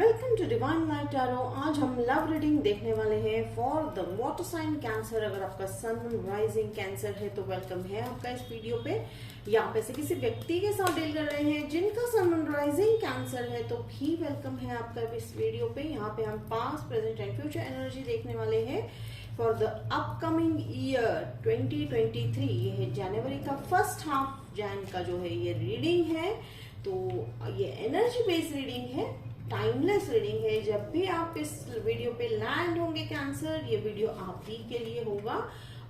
Welcome to divine light tarot. आज हम love reading देखने वाले हैं for the water sign cancer. अगर आपका सन राइजिंग कैंसर है तो वेलकम है आपका इस वीडियो पे। या आप ऐसे किसी व्यक्ति के साथ डील कर रहे हैं जिनका सन राइजिंग कैंसर है तो भी वेलकम है आपका इस वीडियो पे। यहाँ पे हम past present and future energy देखने वाले हैं फॉर द अपकमिंग ईयर 2023। ये है जनवरी का फर्स्ट हाफ जैन का जो है ये रीडिंग है। तो ये एनर्जी बेस्ड रीडिंग है, टाइमलेस रीडिंग है। जब भी आप इस वीडियो पे लैंड होंगे कैंसर, ये वीडियो आप ही के लिए होगा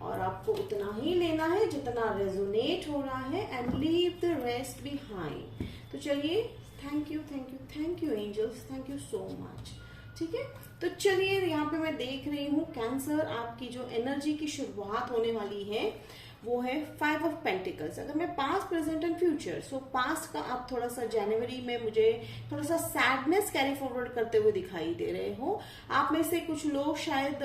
और आपको उतना ही लेना है जितना रेजोनेट हो रहा है and leave the rest behind. तो चलिए, thank you thank you thank you angels, thank you so much. ठीक है, तो चलिए यहाँ पे मैं देख रही हूँ कैंसर, आपकी जो एनर्जी की शुरुआत होने वाली है वो है 5 ऑफ पेंटिकल्स। अगर मैं past present and future, so past का आप थोड़ा सा जनवरी में मुझे थोड़ा सा सैडनेस कैरी फॉरवर्ड करते हुए दिखाई दे रहे हो। आप में से कुछ लोग शायद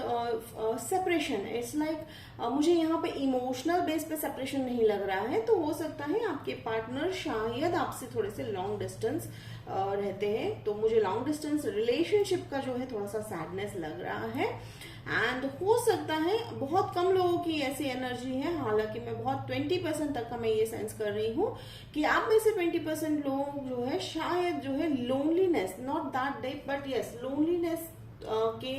सेपरेशन, इट्स लाइक मुझे यहाँ पे इमोशनल बेस पे सेपरेशन नहीं लग रहा है, तो हो सकता है आपके पार्टनर शायद आपसे थोड़े से लॉन्ग डिस्टेंस रहते हैं। तो मुझे लॉन्ग डिस्टेंस रिलेशनशिप का जो है थोड़ा सा सैडनेस लग रहा है एंड हो सकता है बहुत कम लोगों की ऐसी एनर्जी है। हालांकि मैं बहुत 20% तक का मैं ये सेंस कर रही हूँ कि आप में से 20% लोग जो है शायद जो है loneliness, not that deep but yes loneliness के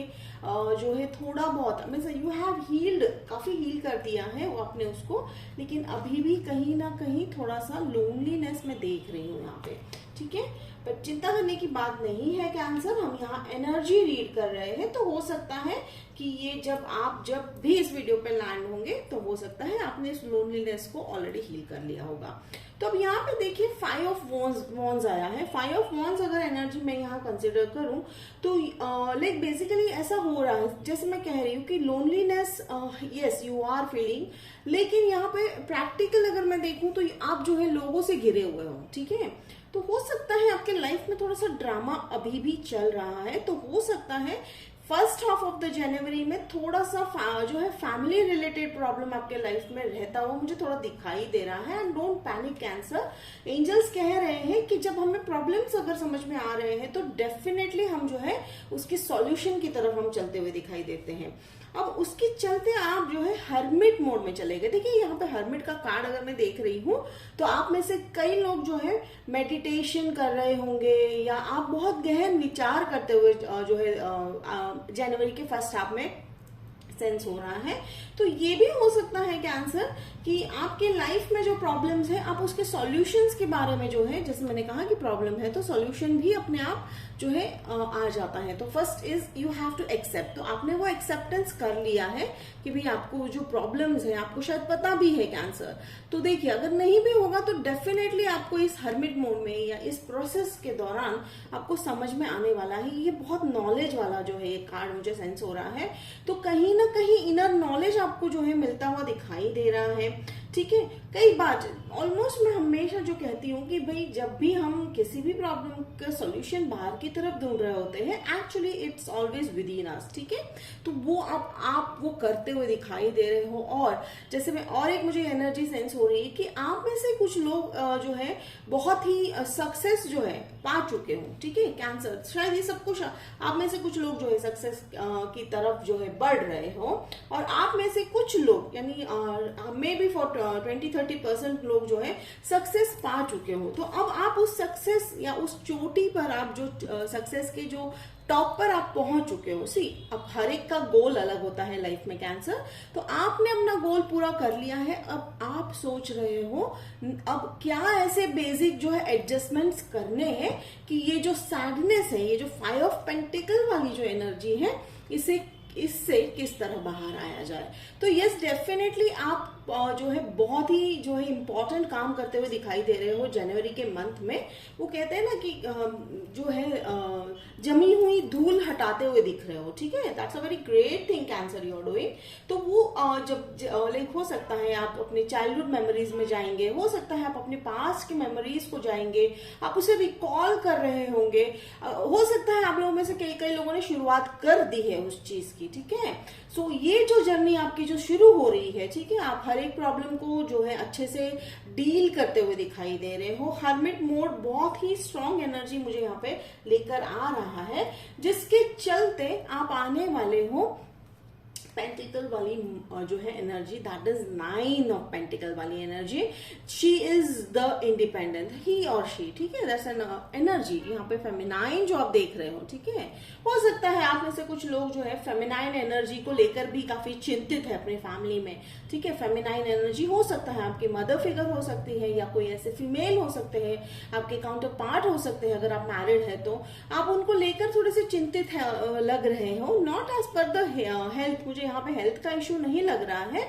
जो है थोड़ा बहुत मीन्स यू हैव हील्ड, काफी हील कर दिया है वो आपने उसको, लेकिन अभी भी कहीं ना कहीं थोड़ा सा लोनलीनेस में देख रही हूँ यहाँ पे। ठीक है, पर चिंता करने की बात नहीं है कैंसर, हम यहाँ एनर्जी रीड कर रहे हैं। तो हो सकता है कि ये जब भी इस वीडियो पे लैंड होंगे तो हो सकता है आपने इस लोनलीनेस को ऑलरेडी हील कर लिया होगा। तो अब यहाँ पे देखिए 5 ऑफ वॉन्ड्स आया है। 5 ऑफ वॉन्ड्स अगर एनर्जी में यहाँ कंसिडर करूं तो लाइक बेसिकली ऐसा हो रहा है जैसे मैं कह रही हूँ कि loneliness yes you are feeling, लेकिन यहाँ पे प्रैक्टिकल अगर मैं देखूं तो आप जो है लोगों से घिरे हुए हो। ठीक है, तो हो सकता है आपके लाइफ में थोड़ा सा ड्रामा अभी भी चल रहा है। तो हो सकता है first half of the January में थोड़ा सा जो है फैमिली रिलेटेड प्रॉब्लम आपके लाइफ में रहता हुआ मुझे थोड़ा दिखाई दे रहा है। And don't panic cancer, angels कह रहे हैं कि जब हमें प्रॉब्लम्स अगर समझ में आ रहे हैं तो डेफिनेटली हम जो है उसकी सॉल्यूशन की तरफ हम चलते हुए दिखाई देते हैं। अब उसके चलते आप जो है हर्मिट मोड में चले गए। देखिए यहाँ पे हर्मिट का कार्ड अगर मैं देख रही हूँ तो आप में से कई लोग जो है मेडिटेशन कर रहे होंगे या आप बहुत गहन विचार करते हुए जो है जनवरी के फर्स्ट हाफ में सेंस हो रहा है। तो ये भी हो सकता है कैंसर कि आपके लाइफ में जो प्रॉब्लम्स है आप उसके सॉल्यूशंस के बारे में जो है, जैसे मैंने कहा कि प्रॉब्लम है तो सॉल्यूशन भी अपने आप जो है आ जाता है। तो first is you have to accept. तो आपने वो एक्सेप्टेंस कर लिया है कि भाई आपको जो प्रॉब्लम्स है आपको शायद पता भी है कैंसर। तो देखिए अगर नहीं भी होगा तो डेफिनेटली आपको इस हर्मिट मोड में या इस प्रोसेस के दौरान आपको समझ में आने वाला है। ये बहुत नॉलेज वाला जो है ये कार्ड मुझे सेंस हो रहा है। तो कहीं ना कहीं इनर नॉलेज आपको जो है मिलता हुआ दिखाई दे रहा है। ठीक है, कई बार ऑलमोस्ट मैं हमेशा जो कहती हूँ कि भाई जब भी हम किसी भी प्रॉब्लम का सॉल्यूशन बाहर की तरफ ढूंढ रहे होते हैं actually it's always within us. ठीक है, तो वो आप वो करते हुए दिखाई दे रहे हो। और जैसे मैं और एक मुझे एनर्जी सेंस हो रही है कि आप में से कुछ लोग जो है बहुत ही सक्सेस जो है पा चुके हो। ठीक है, कैंसर शायद ये सब कुछ आप में से कुछ लोग जो है सक्सेस की तरफ जो है बढ़ रहे हो और आप में से कुछ लोग यानी मे बी फॉर 20-30% लोग जो है सक्सेस पा चुके हो। तो अब आप उस सक्सेस या उस चोटी पर आप जो सक्सेस के जो टॉप पर आप पहुंच चुके हो। सी अब हर एक का गोल अलग होता है लाइफ में कैंसर, तो आपने अपना गोल पूरा कर लिया है। अब आप सोच रहे हो अब क्या ऐसे बेसिक जो है एडजस्टमेंट्स करने हैं कि ये जो सैडनेस है, ये जो 5 ऑफ पेंटिकल वाली जो एनर्जी है इससे किस तरह बाहर आया जाए। तो यस डेफिनेटली आप जो है बहुत ही जो है इम्पोर्टेंट काम करते हुए दिखाई दे रहे हो जनवरी के मंथ में। वो कहते हैं ना कि जो है जमी हुई धूल हटाते हुए दिख रहे हो। ठीक है, that's a very great thing cancer you are doing. तो वो जब लाइक हो सकता है आप अपने चाइल्डहुड मेमोरीज में जाएंगे, हो सकता है आप अपने पास्ट के मेमोरीज को जाएंगे, आप उसे रिकॉल कर रहे होंगे। हो सकता है आप लोगों में से कई लोगों ने शुरुआत कर दी है उस चीज की। ठीक है, सो ये जो जर्नी आपकी जो शुरू हो रही है, ठीक है, आप हर हर एक प्रॉब्लम को जो है अच्छे से डील करते हुए दिखाई दे रहे हो। हर्मिट मोड बहुत ही स्ट्रॉन्ग एनर्जी मुझे यहाँ पे लेकर आ रहा है, जिसके चलते आप आने वाले हो पेंटिकल वाली जो है energy, that is 9 of pentacle वाली energy. She is the independent, he और शी, ठीक है, दैट्स एन एनर्जी यहाँ पे फेमिनाइन जो आप देख रहे हो, ठीक है। हो सकता है आप में से कुछ लोग जो है फेमिनाइन एनर्जी को लेकर भी काफी चिंतित है अपने फैमिली में, ठीक है। फेमिनाइन एनर्जी हो सकता है आपकी मदर फिगर हो सकती है, या कोई ऐसे फीमेल हो सकते हैं, आपके काउंटर पार्ट हो सकते हैं। अगर आप मैरिड है तो आप उनको लेकर थोड़े से चिंतित लग रहे हो, not as per the health. मुझे यहाँ पे हेल्थ का इश्यू नहीं लग रहा है,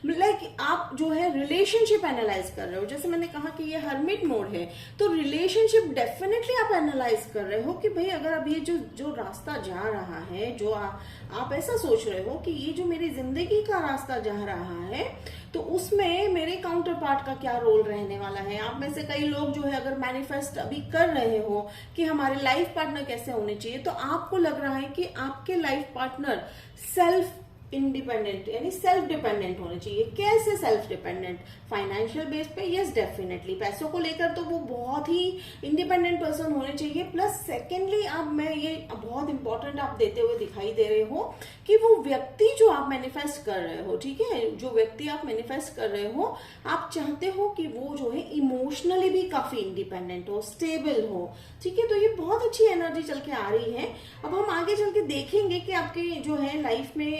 लाइक आप जो है रिलेशनशिप एनालाइज कर रहे हो। जैसे मैंने कहा कि ये हर्मिट मोड है, तो रिलेशनशिप डेफिनेटली आप एनालाइज कर रहे हो कि भाई अगर अब ये जो रास्ता जा रहा है, जो आप ऐसा सोच रहे हो कि ये जो मेरी जिंदगी का रास्ता जा रहा है, तो उसमें मेरे काउंटर पार्ट का क्या रोल रहने वाला है। आप में से कई लोग जो है अगर मैनिफेस्ट अभी कर रहे हो कि हमारे लाइफ पार्टनर कैसे होने चाहिए, तो आपको लग रहा है कि आपके लाइफ पार्टनर सेल्फ इंडिपेंडेंट यानी सेल्फ डिपेंडेंट होने चाहिए। कैसे सेल्फ डिपेंडेंट? फाइनेंशियल बेस पे, यस डेफिनेटली। पैसों को लेकर तो वो बहुत ही इंडिपेंडेंट पर्सन होने चाहिए। प्लस सेकेंडली अब मैं ये बहुत इंपॉर्टेंट आप देते हुए दिखाई दे रहे हो कि वो व्यक्ति जो आप मैनिफेस्ट कर रहे हो, ठीक है, जो व्यक्ति आप मैनिफेस्ट कर रहे हो, आप चाहते हो कि वो जो है इमोशनली भी काफी इंडिपेंडेंट हो, स्टेबल हो, ठीक है। तो ये बहुत अच्छी एनर्जी चल के आ रही है। अब हम आगे चल के देखेंगे कि आपके जो है लाइफ में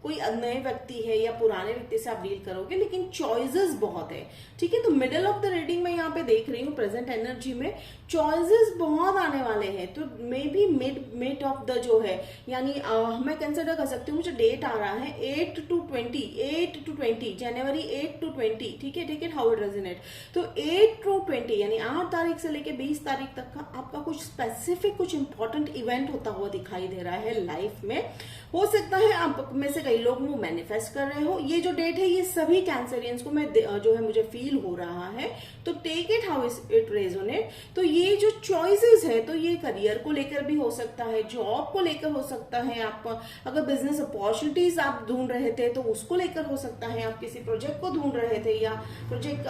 कोई नए व्यक्ति है या पुराने व्यक्ति से आप डील करोगे, लेकिन चॉइसेस बहुत है, ठीक है। तो मिडिल ऑफ द रीडिंग में यहाँ पे देख रही हूँ प्रेजेंट एनर्जी में चॉइसेस बहुत आने वाले हैं। तो may be mid of the जो है, यानी मैं कंसिडर कर सकती हूँ, मुझे डेट आ रहा है 8 to 20 जनवरी 8 to 20, ठीक है, take it how it resonate. तो 8 to 20 यानी 8 तारीख से लेके 20 तारीख तक का आपका कुछ स्पेसिफिक कुछ इंपॉर्टेंट इवेंट होता हुआ दिखाई दे रहा है लाइफ में। हो सकता है आप में से कई लोग वो मैनिफेस्ट कर रहे हो। ये जो डेट है ये सभी कैंसरियंस को मैं जो है मुझे फील हो रहा है, तो take it how it resonate. तो ये जो चॉइसेस है, तो ये करियर को लेकर भी हो सकता है, जॉब को लेकर हो सकता है, आप अगर बिजनेस अपॉर्चुनिटीज आप ढूंढ रहे थे तो उसको लेकर हो सकता है, आप किसी प्रोजेक्ट को ढूंढ रहे थे या प्रोजेक्ट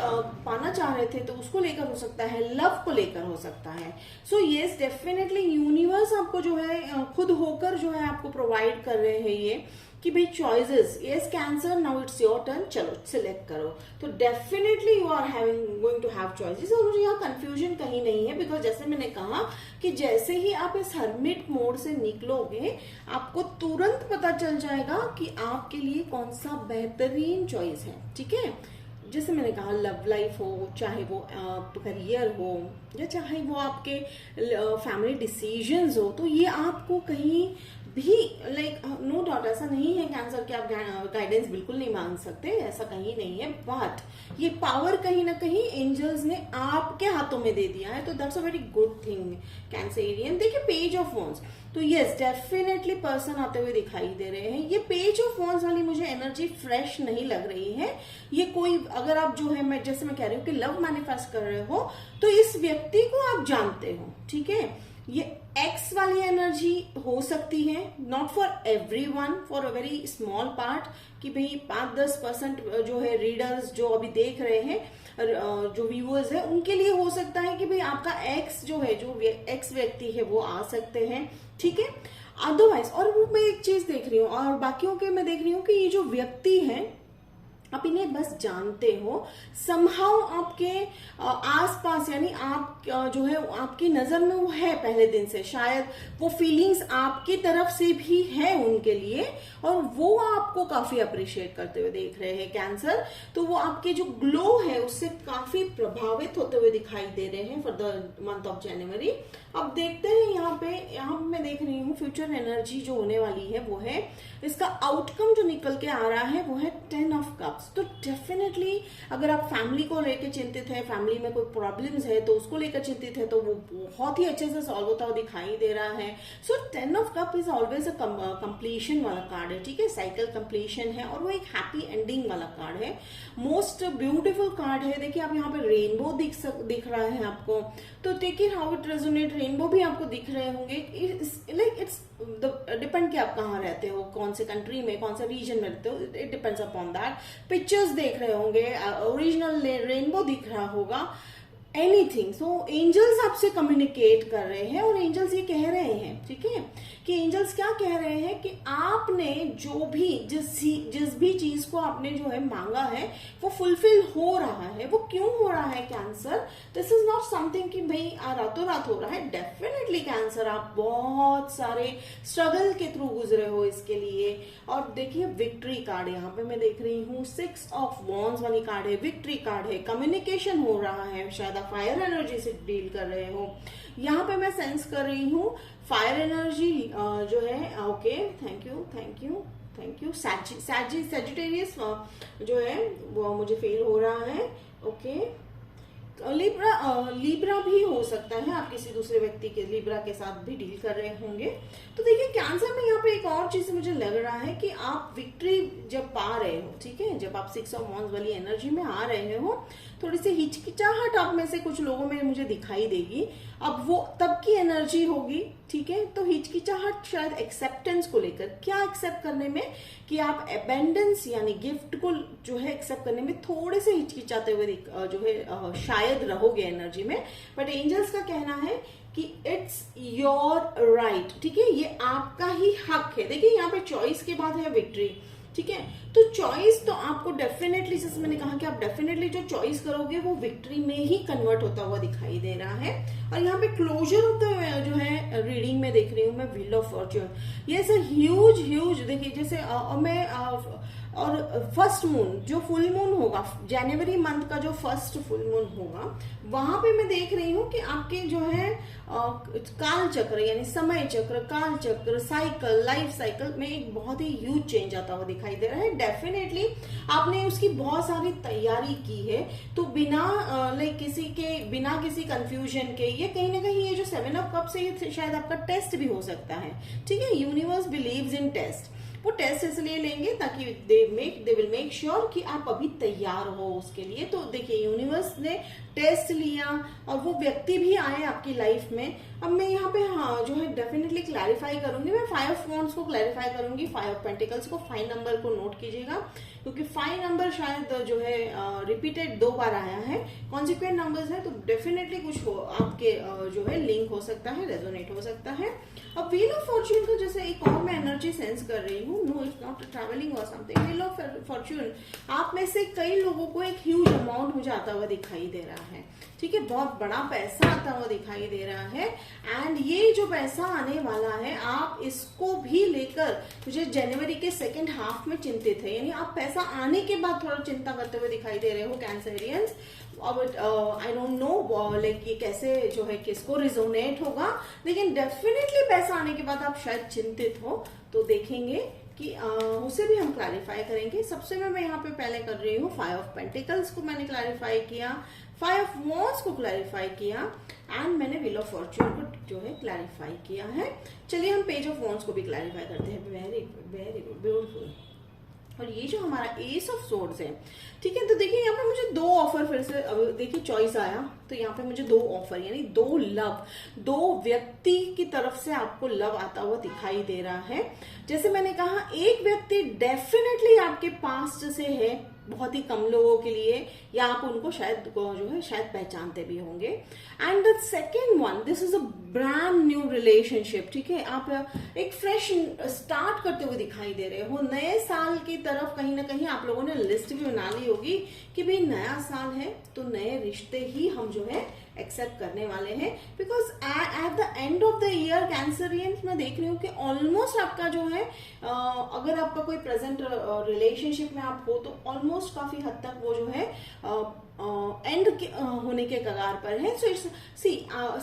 पाना चाह रहे थे तो उसको लेकर हो सकता है, लव को लेकर हो सकता है। सो येस डेफिनेटली यूनिवर्स आपको जो है खुद होकर जो है आपको प्रोवाइड कर रहे हैं ये कि भाई choices, yes cancer now it's your turn, चलो सिलेक्ट करो। तो definitely you are going to have choices. और मुझे यहाँ कंफ्यूजन कहीं नहीं है, बिकॉज जैसे मैंने कहा कि जैसे ही आप इस हर्मिट मोड से निकलोगे आपको तुरंत पता चल जाएगा कि आपके लिए कौन सा बेहतरीन चॉइस है, ठीक है। जैसे मैंने कहा लव लाइफ हो, चाहे वो करियर हो, या चाहे वो आपके फैमिली डिसीजंस हो, तो ये आपको कहीं भी लाइक नो डाउट ऐसा नहीं है कैंसर कि आप गाइडेंस बिल्कुल नहीं मांग सकते, ऐसा कहीं नहीं है। बट ये पावर कहीं ना कहीं एंजल्स ने आपके हाथों में दे दिया है, तो that's a very good thing Cancerian. देखिए पेज ऑफ वॉन्ड्स, तो यस डेफिनेटली पर्सन आते हुए दिखाई दे रहे हैं। ये पेज ऑफ वॉन्ड्स वाली मुझे एनर्जी फ्रेश नहीं लग रही है। ये कोई अगर आप जो है मैं जैसे मैं कह रही हूँ कि लव मैनिफेस्ट कर रहे हो, तो इस व्यक्ति को आप जानते हो, ठीक है। ये एक्स वाली एनर्जी हो सकती है, not for everyone, for a very small part, कि भाई 5-10% जो है रीडर्स जो अभी देख रहे हैं, जो व्यूअर्स है, उनके लिए हो सकता है कि भाई आपका एक्स जो है, जो एक्स व्यक्ति है वो आ सकते हैं, ठीक है। अदरवाइज और वो मैं एक चीज देख रही हूँ और बाकियों के मैं देख रही हूँ कि ये जो व्यक्ति है आप इन्हें बस जानते हो, समहाउ आपके आसपास, यानी आप जो है आपकी नजर में वो है पहले दिन से, शायद वो फीलिंग्स आपकी तरफ से भी है उनके लिए और वो आपको काफी अप्रिशिएट करते हुए देख रहे हैं कैंसर। तो वो आपके जो ग्लो है उससे काफी प्रभावित होते हुए दिखाई दे रहे हैं for the month of January. अब देखते हैं यहाँ मैं देख रही हूँ फ्यूचर एनर्जी जो होने वाली है वो है, इसका आउटकम जो निकल के आ रहा है वो है 10 ऑफ कप्स। तो डेफिनेटली अगर आप फैमिली को लेकर चिंतित है, फैमिली में कोई प्रॉब्लम्स है तो उसको लेकर चिंतित है, तो वो बहुत ही अच्छे से सॉल्व होता हुआ दिखाई दे रहा है। सो 10 of cup is always a completion वाला कार्ड है, ठीक है, साइकिल कंप्लीशन है और वो एक हैप्पी एंडिंग वाला कार्ड है। मोस्ट ब्यूटीफुल कार्ड है। देखिए आप यहाँ पे रेनबो दिख रहा है आपको, तो take it how it resonate, rainbow भी आपको दिख रहे होंगे। लाइक इट्स डिपेंड कि आप कहाँ रहते हो, कौन से कंट्री में, कौन से रीजन में रहते हो, it depends upon that. Pictures देख रहे होंगे, ओरिजिनल रेनबो दिख रहा होगा, एनीथिंग। सो एंजल्स आपसे कम्युनिकेट कर रहे हैं और एंजल्स ये कह रहे हैं, ठीक है, कि एंजल्स क्या कह रहे हैं कि आपने जो भी जिस भी चीज को आपने जो है मांगा है वो फुलफिल हो रहा है। वो क्यों हो रहा है cancer? This is not something कि भाई रातों रात हो रहा है। डेफिनेटली कैंसर आप बहुत सारे स्ट्रगल के थ्रू गुजरे हो इसके लिए। और देखिए विक्ट्री कार्ड यहाँ पे मैं देख रही हूँ, 6 ऑफ वॉन्ड्स वाली कार्ड है, विक्ट्री कार्ड है, कम्युनिकेशन हो रहा है, शायद आप फायर एनर्जी से डील कर रहे हो। यहाँ पे मैं सेंस कर रही हूँ फायर एनर्जी जो है। Okay, thank you thank you thank you. Sagittarius जो है वो मुझे फील हो रहा है। ओके, लिब्रा भी हो सकता है, आप किसी दूसरे व्यक्ति के लिब्रा के साथ भी डील कर रहे होंगे। तो देखिए कैंसर में यहाँ पे एक और चीज मुझे लग रहा है कि आप विक्ट्री जब पा रहे हो, ठीक है, जब आप 6 ऑफ वॉन्ड्स वाली एनर्जी में आ रहे हो, थोड़ी सी हिचकिचाहट आप में से कुछ लोगों में मुझे दिखाई देगी। अब वो तब की एनर्जी होगी, ठीक है। तो हिचकिचाहट शायद एक्सेप्टेंस को लेकर, क्या एक्सेप्ट करने में, कि आप अबेंडेंस यानी गिफ्ट को जो है एक्सेप्ट करने में थोड़े से हिचकिचाते हुए जो है शायद रहोगे एनर्जी में। बट एंजल्स का कहना है कि इट्स योर राइट, ठीक है, ये आपका ही हक है। देखिए यहाँ पे चॉइस के बाद है विक्ट्री, ठीक है। तो चॉइस तो आपको डेफिनेटली, जैसे मैंने कहा कि आप डेफिनेटली जो चॉइस करोगे वो विक्ट्री में ही कन्वर्ट होता हुआ दिखाई दे रहा है। और यहाँ पे क्लोजर होता है जो है रीडिंग में देख रही हूँ मैं, व्हील ऑफ फॉर्च्यून। ये सर ह्यूज देखिए, जैसे मैं और फर्स्ट मून, जो फुल मून होगा जनवरी मंथ का, जो फर्स्ट फुल मून होगा, वहां पे मैं देख रही हूँ कि आपके जो है काल चक्र यानी समय चक्र, काल चक्र, साइकिल, लाइफ साइकिल में एक बहुत ही ह्यूज चेंज आता हुआ दिखाई दे रहा है। डेफिनेटली आपने उसकी बहुत सारी तैयारी की है, तो बिना बिना किसी कंफ्यूजन के, ये कहीं ना कहीं ये जो 7 ऑफ कप्स है ये शायद आपका टेस्ट भी हो सकता है, ठीक है। Universe believes in test. वो टेस्ट इसलिए लेंगे ताकि दे विल मेक श्योर कि आप अभी तैयार हो उसके लिए। तो देखिए यूनिवर्स ने टेस्ट लिया और वो व्यक्ति भी आए आपकी लाइफ में। अब मैं यहाँ पे जो है डेफिनेटली क्लैरिफाई करूंगी, मैं 5 ऑफ वॉन्ड्स को क्लैरिफाई करूंगी, 5 ऑफ पेंटिकल्स को। 5 नंबर को नोट कीजिएगा क्योंकि 5 नंबर शायद जो है रिपीटेड 2 बार आया है, कॉन्सिक्वेंट नंबर्स है, तो डेफिनेटली कुछ आपके जो है लिंक हो सकता है, रेजोनेट हो सकता है। अब व्हील ऑफ फॉर्च्यून का जैसे एक और मैं एनर्जी सेंस कर रही हूँ, नो इट्स नॉट ट्रैवलिंग और समथिंग। व्हील ऑफ फॉर्च्यून आप में से कई लोगों को एक ह्यूज अमाउंट हो जाता हुआ दिखाई दे रहा है, ठीक है, बहुत बड़ा पैसा आता हुआ दिखाई दे रहा है। एंड ये जो पैसा आने वाला है आप इसको भी लेकर मुझे जनवरी के सेकेंड हाफ में चिंतित है, यानी आप पैसा आने के बाद थोड़ा चिंता करते हुए दिखाई दे रहे हो कैंसरियंस। आई डोंट नो लाइक ये कैसे जो है किसको रिजोनेट होगा, लेकिन डेफिनेटली पैसा आने के बाद आप शायद चिंतित हो, तो देखेंगे कि उसे भी हम क्लैरिफाई करेंगे। सबसे मैं यहाँ पे पहले कर रही हूँ 5 ऑफ पेंटिकल्स को मैंने क्लैरिफाई किया, 5 ऑफ वॉन्ड्स को क्लैरिफाई किया एंड मैंने व्हील ऑफ फॉर्च्यून को जो है क्लैरिफाई किया है। चलिए हम पेज ऑफ वॉन्ड्स को भी क्लैरिफाई करते हैं। Very good, beautiful. और ये जो हमारा एस ऑफ सोर्ड्स है, ठीक है, तो देखिए यहाँ पे मुझे 2 ऑफर, फिर से देखिए चॉइस आया, तो यहाँ पे मुझे 2 ऑफर यानी 2 लव, 2 व्यक्ति की तरफ से आपको लव आता हुआ दिखाई दे रहा है। जैसे मैंने कहा एक व्यक्ति डेफिनेटली आपके पास्ट से है, बहुत ही कम लोगों के लिए, या आप उनको शायद जो है शायद पहचानते भी होंगे। And the second one, this is a brand new relationship, ठीक है, आप एक फ्रेश स्टार्ट करते हुए दिखाई दे रहे हो। नए साल की तरफ कहीं ना कहीं आप लोगों ने लिस्ट भी बना ली होगी कि भाई नया साल है तो नए रिश्ते ही हम जो है एक्सेप्ट करने वाले हैं। Because at the end of the year Cancerians मैं देख रही हूँ कि ऑलमोस्ट आपका जो है अगर आपका कोई प्रेजेंट रिलेशनशिप में आप हो तो ऑलमोस्ट काफी हद तक वो जो है एंड होने के कगार पर है। सो इट्स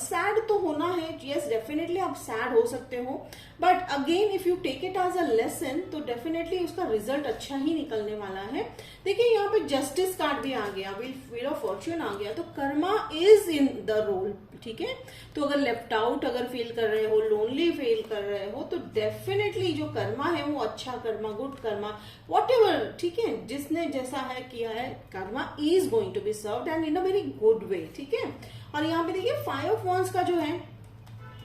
सैड तो होना है, यस डेफिनेटली आप सैड हो सकते हो, but again if you take it as a lesson तो डेफिनेटली उसका रिजल्ट अच्छा ही निकलने वाला है। देखिए यहाँ पे जस्टिस कार्ड भी आ गया, व्हील ऑफ फॉर्च्यून आ गया, तो karma is in the role, ठीक है। तो अगर लेफ्ट आउट अगर फील कर रहे हो, लोनली फील कर रहे हो, तो डेफिनेटली जो कर्मा है वो अच्छा कर्मा, गुड कर्मा, व्हाटएवर, ठीक है, जिसने जैसा है किया है, karma is going to be served and in a very good way, ठीक है। और यहाँ पे देखिए 5 ऑफ वॉन्ड्स का जो है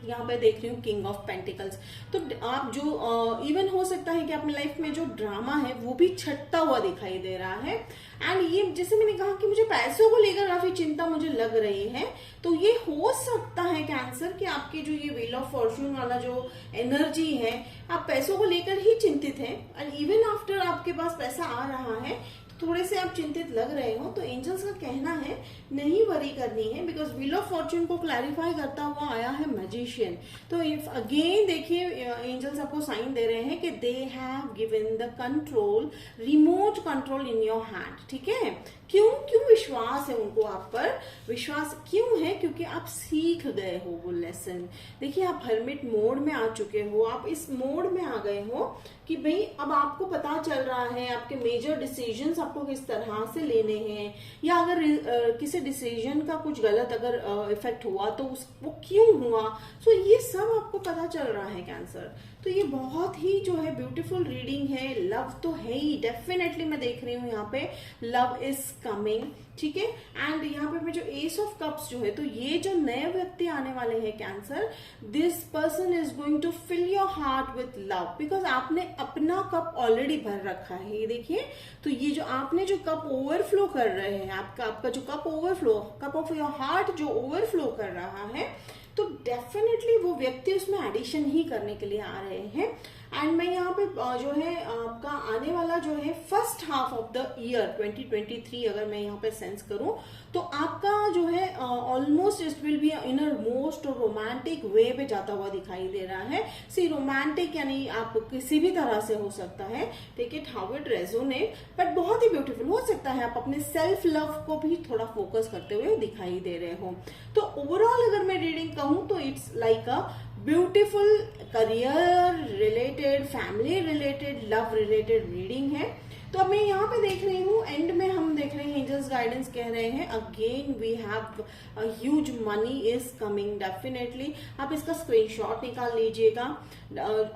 यहाँ पे देख रही हूँ किंग ऑफ पेंटिकल्स। तो आप जो इवन हो सकता है कि अपनी लाइफ में जो ड्रामा है वो भी छटता हुआ दिखाई दे रहा है। एंड ये जैसे मैंने कहा कि मुझे पैसों को लेकर काफी चिंता मुझे लग रही है, तो ये हो सकता है कैंसर कि आपकी जो ये व्हील ऑफ फॉर्च्यून वाला जो एनर्जी है, आप पैसों को लेकर ही चिंतित हैं। एंड इवन आफ्टर आपके पास पैसा आ रहा है थोड़े से आप चिंतित लग रहे हो, तो एंजल्स का कहना है नहीं वरी करनी है, बिकॉज व्हील ऑफ फॉर्च्यून को क्लैरिफाई करता हुआ आया है मैजिशियन। तो इफ अगेन देखिए एंजल्स आपको साइन दे रहे हैं कि they have given the control, remote control in your hand. ठीक है, क्यों विश्वास है उनको आप पर, विश्वास क्यों है? क्योंकि आप सीख गए हो वो लेसन। देखिए आप हर्मिट मोड में आ चुके हो, आप इस मोड में आ गए हो कि भाई अब आपको पता चल रहा है आपके मेजर डिसीजंस आपको किस तरह से लेने हैं, या अगर किसी डिसीजन का कुछ गलत अगर इफेक्ट हुआ तो वो क्यों हुआ। सो ये सब आपको पता चल रहा है कैंसर। तो ये बहुत ही जो है ब्यूटीफुल रीडिंग है। लव तो है ही, डेफिनेटली मैं देख रही हूँ यहाँ पे लव इज कमिंग। ठीक है, एंड यहाँ पे मैं जो एस ऑफ कप्स जो है, तो ये जो नए व्यक्ति आने वाले हैं Cancer, this person is going to fill your heart with love, because आपने अपना कप ऑलरेडी भर रखा है। ये देखिए, तो ये जो आपने जो कप ओवरफ्लो कर रहे हैं, आपका जो cup overflow, cup of your heart जो ओवरफ्लो कर रहा है, तो डेफिनेटली वो व्यक्ति उसमें एडिशन ही करने के लिए आ रहे हैं। एंड मैं यहाँ पे जो है आपका आने वाला जो है first half of the year 2023 अगर मैं यहाँ पे सेंस करूं, तो आपका जो है almost it will be inner most और रोमांटिक वे पे जाता हुआ दिखाई दे रहा है। सी रोमांटिक यानी आप किसी भी तरह से हो सकता है, take it how it resonate, but बहुत ही ब्यूटीफुल हो सकता है। आप अपने सेल्फ लव को भी थोड़ा फोकस करते हुए दिखाई दे रहे हो। तो ओवरऑल अगर मैं रीडिंग कहूं तो it's like a beautiful career related, family related, love related reading है। तो अब मैं यहाँ पे देख रही हूँ एंड में हम देख रहे हैं एंजल्स गाइडेंस कह रहे हैं again we have a huge money is coming. Definitely आप इसका स्क्रीनशॉट निकाल लीजिएगा,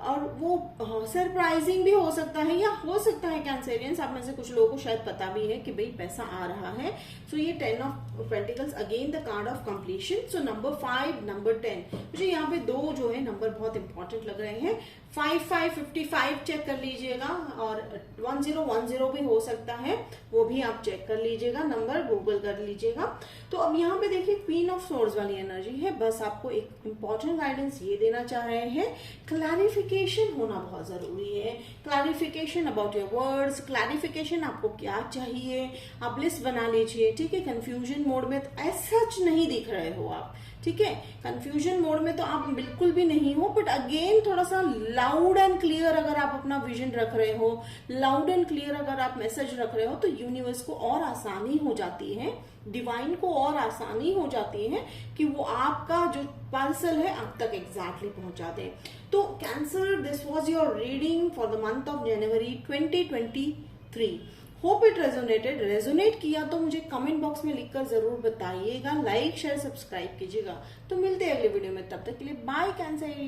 और वो सरप्राइजिंग भी हो सकता है, या हो सकता है कैंसेरियंस आप में से कुछ लोगों को शायद पता भी है कि भाई पैसा आ रहा है। सो ये 10 of pentacles again the card of completion. So number 5, number 10, मुझे यहाँ पे दो जो है नंबर बहुत इंपॉर्टेंट लग रहे हैं। 5555 चेक कर लीजिएगा, और 1010 भी हो सकता है, वो भी आप चेक कर लीजिएगा, नंबर गूगल कर लीजिएगा। तो अब यहाँ पे देखिए क्वीन ऑफ सोर्ड्स वाली एनर्जी है। बस आपको एक इंपॉर्टेंट गाइडेंस ये देना चाह रहे हैं, क्लैरिफिकेशन होना बहुत जरूरी है। Clarification about your words, clarification आपको क्या चाहिए, आप लिस्ट बना लीजिए। ठीक है, कंफ्यूजन मोड में ऐसा नहीं दिख रहे हो आप। ठीक है, कंफ्यूजन मोड में तो आप बिल्कुल भी नहीं हो, बट अगेन थोड़ा सा लाउड एंड क्लियर अगर आप अपना विजन रख रहे हो, लाउड एंड क्लियर अगर आप मैसेज रख रहे हो, तो यूनिवर्स को और आसानी हो जाती है, डिवाइन को और आसानी हो जाती है कि वो आपका जो पार्सल है आप तक एग्जैक्टली पहुंचा दे। तो cancer, this was your reading for the month of January 2023। Hope it resonate किया तो मुझे कमेंट बॉक्स में लिखकर जरूर बताइएगा, लाइक शेयर सब्सक्राइब कीजिएगा। तो मिलते हैं अगले वीडियो में, तब तक के लिए बाय कैंसर।